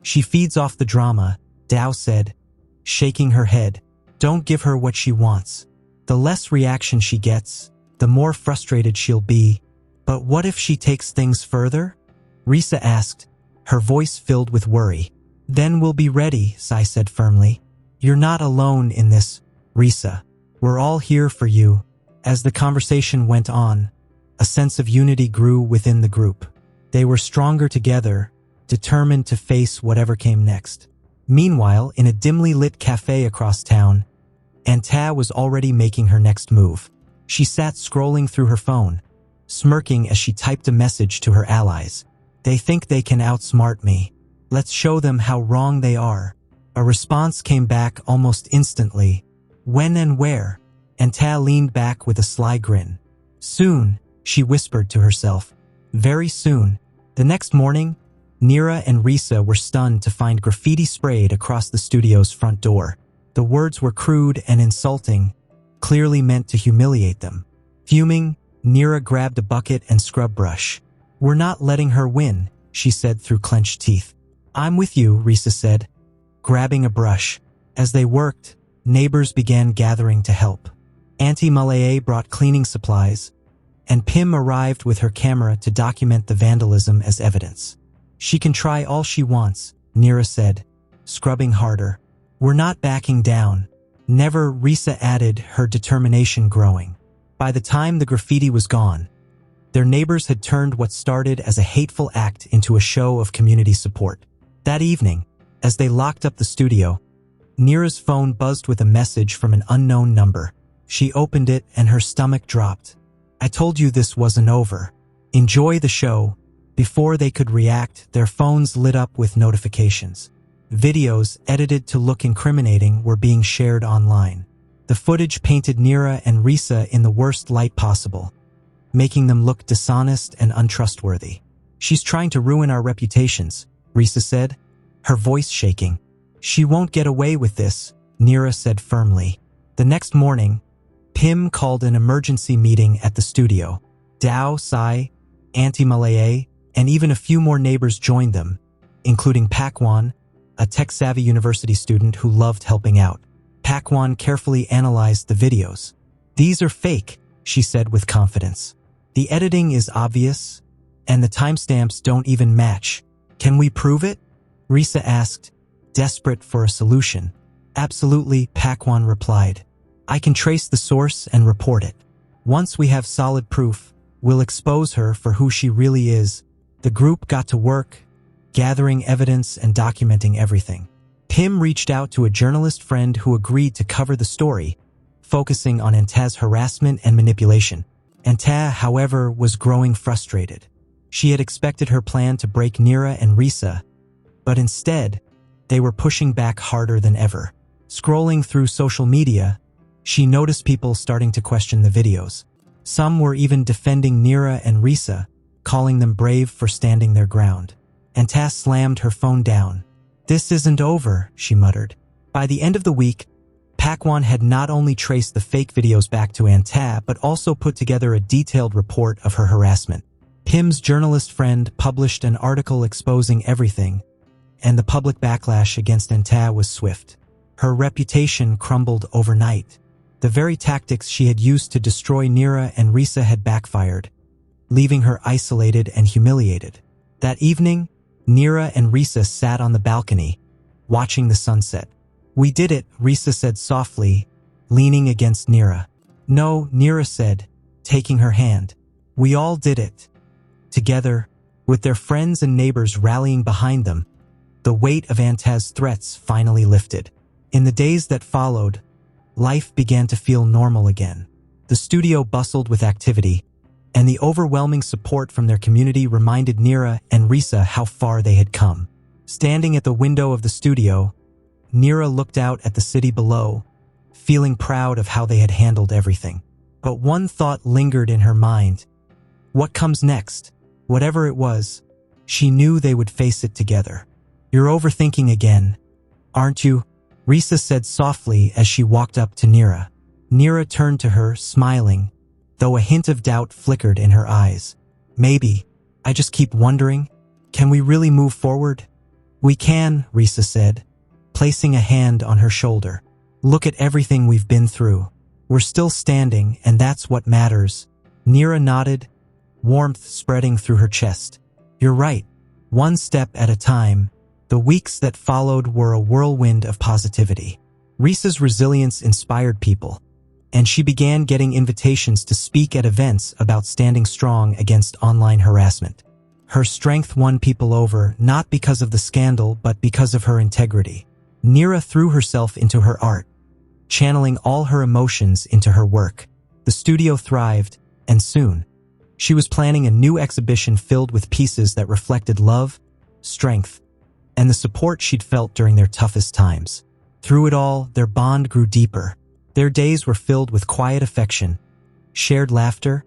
She feeds off the drama, Dao said, shaking her head. Don't give her what she wants. The less reaction she gets, the more frustrated she'll be. But what if she takes things further? Risa asked, her voice filled with worry. Then we'll be ready, Sai said firmly. You're not alone in this, Risa. We're all here for you. As the conversation went on, a sense of unity grew within the group. They were stronger together, determined to face whatever came next. Meanwhile, in a dimly lit cafe across town, Anta was already making her next move. She sat scrolling through her phone, smirking as she typed a message to her allies. They think they can outsmart me. Let's show them how wrong they are. A response came back almost instantly. When and where? Anta leaned back with a sly grin. Soon, she whispered to herself. Very soon. The next morning, Nira and Risa were stunned to find graffiti sprayed across the studio's front door. The words were crude and insulting, clearly meant to humiliate them. Fuming, Nira grabbed a bucket and scrub brush. We're not letting her win, she said through clenched teeth. I'm with you, Risa said, grabbing a brush. As they worked, neighbors began gathering to help. Auntie Malaye brought cleaning supplies, and Pim arrived with her camera to document the vandalism as evidence. She can try all she wants, Nira said, scrubbing harder. We're not backing down. Never, Risa added, her determination growing. By the time the graffiti was gone, their neighbors had turned what started as a hateful act into a show of community support. That evening, as they locked up the studio, Nira's phone buzzed with a message from an unknown number. She opened it and her stomach dropped. I told you this wasn't over. Enjoy the show. Before they could react, their phones lit up with notifications. Videos, edited to look incriminating, were being shared online. The footage painted Nira and Risa in the worst light possible, making them look dishonest and untrustworthy. She's trying to ruin our reputations, Risa said, her voice shaking. She won't get away with this, Nira said firmly. The next morning, Pim called an emergency meeting at the studio. Dao, Sai, Auntie Malaye, and even a few more neighbors joined them, including Pakwan, a tech-savvy university student who loved helping out. Pakwan carefully analyzed the videos. These are fake, she said with confidence. The editing is obvious, and the timestamps don't even match. Can we prove it? Risa asked, desperate for a solution. Absolutely, Pakwan replied. I can trace the source and report it. Once we have solid proof, we'll expose her for who she really is. The group got to work, gathering evidence and documenting everything. Pim reached out to a journalist friend who agreed to cover the story, focusing on Anta's harassment and manipulation. Anta, however, was growing frustrated. She had expected her plan to break Nira and Risa, but instead, they were pushing back harder than ever. Scrolling through social media, she noticed people starting to question the videos. Some were even defending Nira and Risa, calling them brave for standing their ground. Anta slammed her phone down. This isn't over, she muttered. By the end of the week, Pakwan had not only traced the fake videos back to Anta, but also put together a detailed report of her harassment. Pim's journalist friend published an article exposing everything, and the public backlash against Anta was swift. Her reputation crumbled overnight. The very tactics she had used to destroy Nira and Risa had backfired, leaving her isolated and humiliated. That evening, Nira and Risa sat on the balcony, watching the sunset. We did it, Risa said softly, leaning against Nira. No, Nira said, taking her hand. We all did it. Together, with their friends and neighbors rallying behind them, the weight of Anta's threats finally lifted. In the days that followed, life began to feel normal again. The studio bustled with activity, and the overwhelming support from their community reminded Nira and Risa how far they had come. Standing at the window of the studio, Nira looked out at the city below, feeling proud of how they had handled everything. But one thought lingered in her mind. What comes next? Whatever it was, she knew they would face it together. You're overthinking again, aren't you? Risa said softly as she walked up to Nira. Nira turned to her, smiling, though a hint of doubt flickered in her eyes. Maybe. I just keep wondering, can we really move forward? We can, Risa said, placing a hand on her shoulder. Look at everything we've been through. We're still standing, and that's what matters. Nira nodded, warmth spreading through her chest. You're right. One step at a time. The weeks that followed were a whirlwind of positivity. Risa's resilience inspired people, and she began getting invitations to speak at events about standing strong against online harassment. Her strength won people over, not because of the scandal, but because of her integrity. Nira threw herself into her art, channeling all her emotions into her work. The studio thrived, and soon, she was planning a new exhibition filled with pieces that reflected love, strength, and the support she'd felt during their toughest times. Through it all, their bond grew deeper. Their days were filled with quiet affection, shared laughter,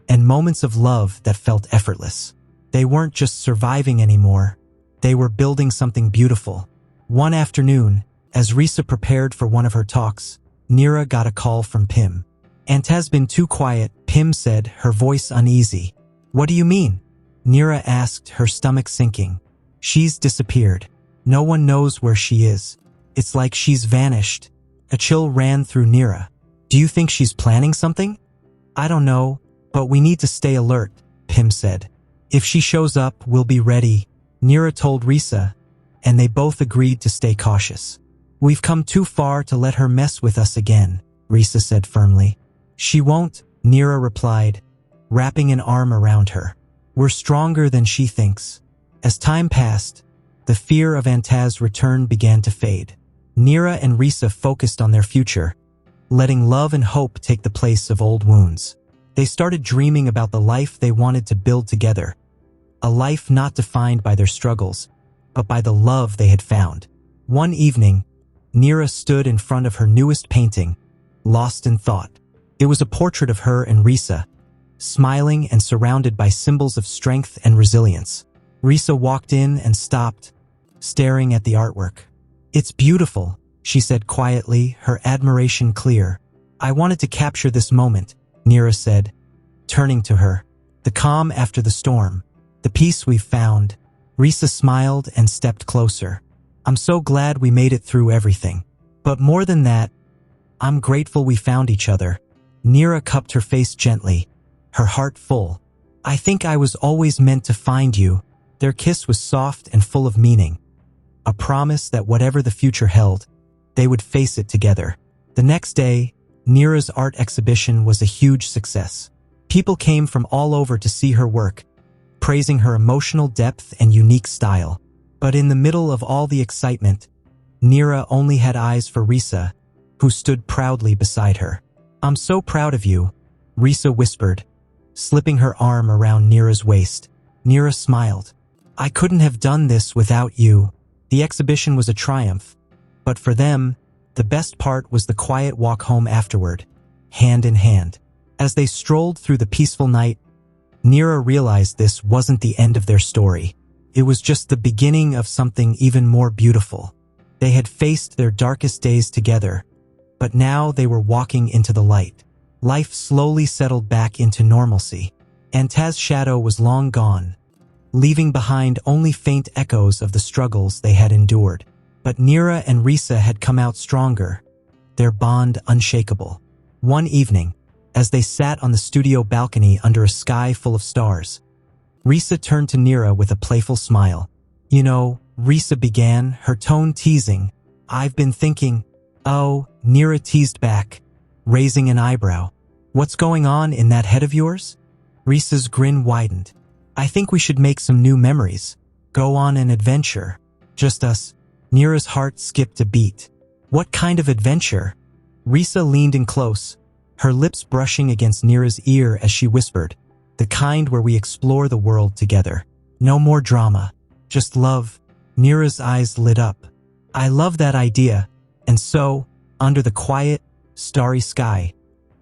and moments of love that felt effortless. They weren't just surviving anymore. They were building something beautiful. One afternoon, as Risa prepared for one of her talks, Nira got a call from Pim. "Aunt has been too quiet," Pim said, her voice uneasy. "What do you mean?" Nira asked, her stomach sinking. "She's disappeared. No one knows where she is. It's like she's vanished." A chill ran through Nira. "Do you think she's planning something?" "I don't know, but we need to stay alert," Pim said. "If she shows up, we'll be ready," Nira told Risa, and they both agreed to stay cautious. "We've come too far to let her mess with us again," Risa said firmly. "She won't," Nira replied, wrapping an arm around her. "We're stronger than she thinks." As time passed, the fear of Antaz's return began to fade. Nira and Risa focused on their future, letting love and hope take the place of old wounds. They started dreaming about the life they wanted to build together, a life not defined by their struggles, but by the love they had found. One evening, Nira stood in front of her newest painting, lost in thought. It was a portrait of her and Risa, smiling and surrounded by symbols of strength and resilience. Risa walked in and stopped, staring at the artwork. "It's beautiful," she said quietly, her admiration clear. "I wanted to capture this moment," Nira said, turning to her. "The calm after the storm. The peace we've found." Risa smiled and stepped closer. "I'm so glad we made it through everything. But more than that, I'm grateful we found each other." Nira cupped her face gently, her heart full. "I think I was always meant to find you." Their kiss was soft and full of meaning, a promise that whatever the future held, they would face it together. The next day, Nira's art exhibition was a huge success. People came from all over to see her work, praising her emotional depth and unique style. But in the middle of all the excitement, Nira only had eyes for Risa, who stood proudly beside her. "I'm so proud of you," Risa whispered, slipping her arm around Nira's waist. Nira smiled. "I couldn't have done this without you." The exhibition was a triumph, but for them, the best part was the quiet walk home afterward, hand in hand. As they strolled through the peaceful night, Nira realized this wasn't the end of their story. It was just the beginning of something even more beautiful. They had faced their darkest days together, but now they were walking into the light. Life slowly settled back into normalcy. Antaz's shadow was long gone, leaving behind only faint echoes of the struggles they had endured. But Nira and Risa had come out stronger, their bond unshakable. One evening, as they sat on the studio balcony under a sky full of stars, Risa turned to Nira with a playful smile. "You know," Risa began, her tone teasing, "I've been thinking." "Oh," Nira teased back, raising an eyebrow. "What's going on in that head of yours?" Risa's grin widened. "I think we should make some new memories. Go on an adventure. Just us." Nira's heart skipped a beat. "What kind of adventure?" Risa leaned in close, her lips brushing against Nira's ear as she whispered, "The kind where we explore the world together. No more drama, just love." Nira's eyes lit up. "I love that idea." And so, under the quiet, starry sky,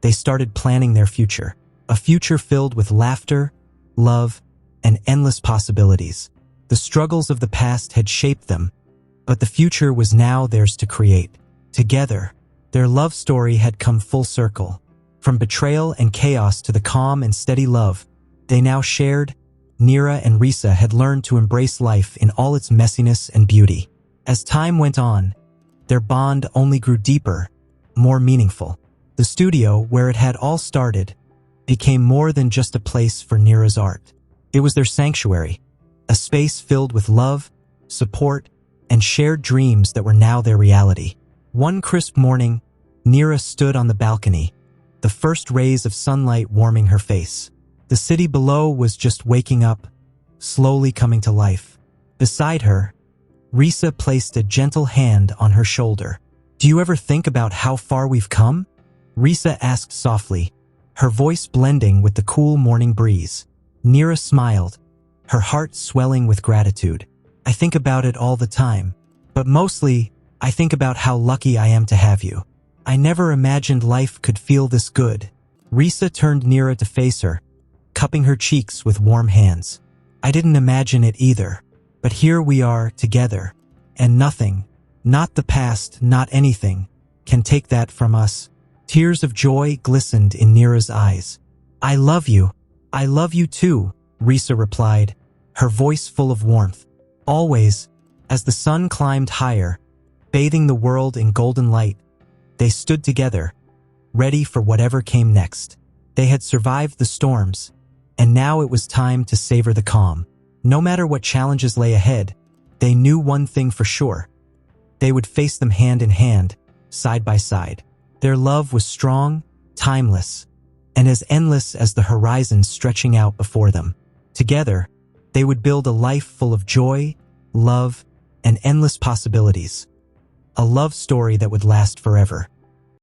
they started planning their future. A future filled with laughter, love, and endless possibilities. The struggles of the past had shaped them, but the future was now theirs to create. Together, their love story had come full circle. From betrayal and chaos to the calm and steady love they now shared, Nira and Risa had learned to embrace life in all its messiness and beauty. As time went on, their bond only grew deeper, more meaningful. The studio, where it had all started, became more than just a place for Nira's art. It was their sanctuary, a space filled with love, support, and shared dreams that were now their reality. One crisp morning, Nira stood on the balcony, the first rays of sunlight warming her face. The city below was just waking up, slowly coming to life. Beside her, Risa placed a gentle hand on her shoulder. "Do you ever think about how far we've come?" Risa asked softly, her voice blending with the cool morning breeze. Nira smiled, her heart swelling with gratitude. "I think about it all the time, but mostly, I think about how lucky I am to have you. I never imagined life could feel this good." Risa turned Nira to face her, cupping her cheeks with warm hands. "I didn't imagine it either, but here we are together, and nothing, not the past, not anything, can take that from us." Tears of joy glistened in Nira's eyes. I love you too," Risa replied, her voice full of warmth. Always, as the sun climbed higher, bathing the world in golden light, they stood together, ready for whatever came next. They had survived the storms, and now it was time to savor the calm. No matter what challenges lay ahead, they knew one thing for sure. They would face them hand in hand, side by side. Their love was strong, timeless, and as endless as the horizon stretching out before them. Together, they would build a life full of joy, love, and endless possibilities. A love story that would last forever.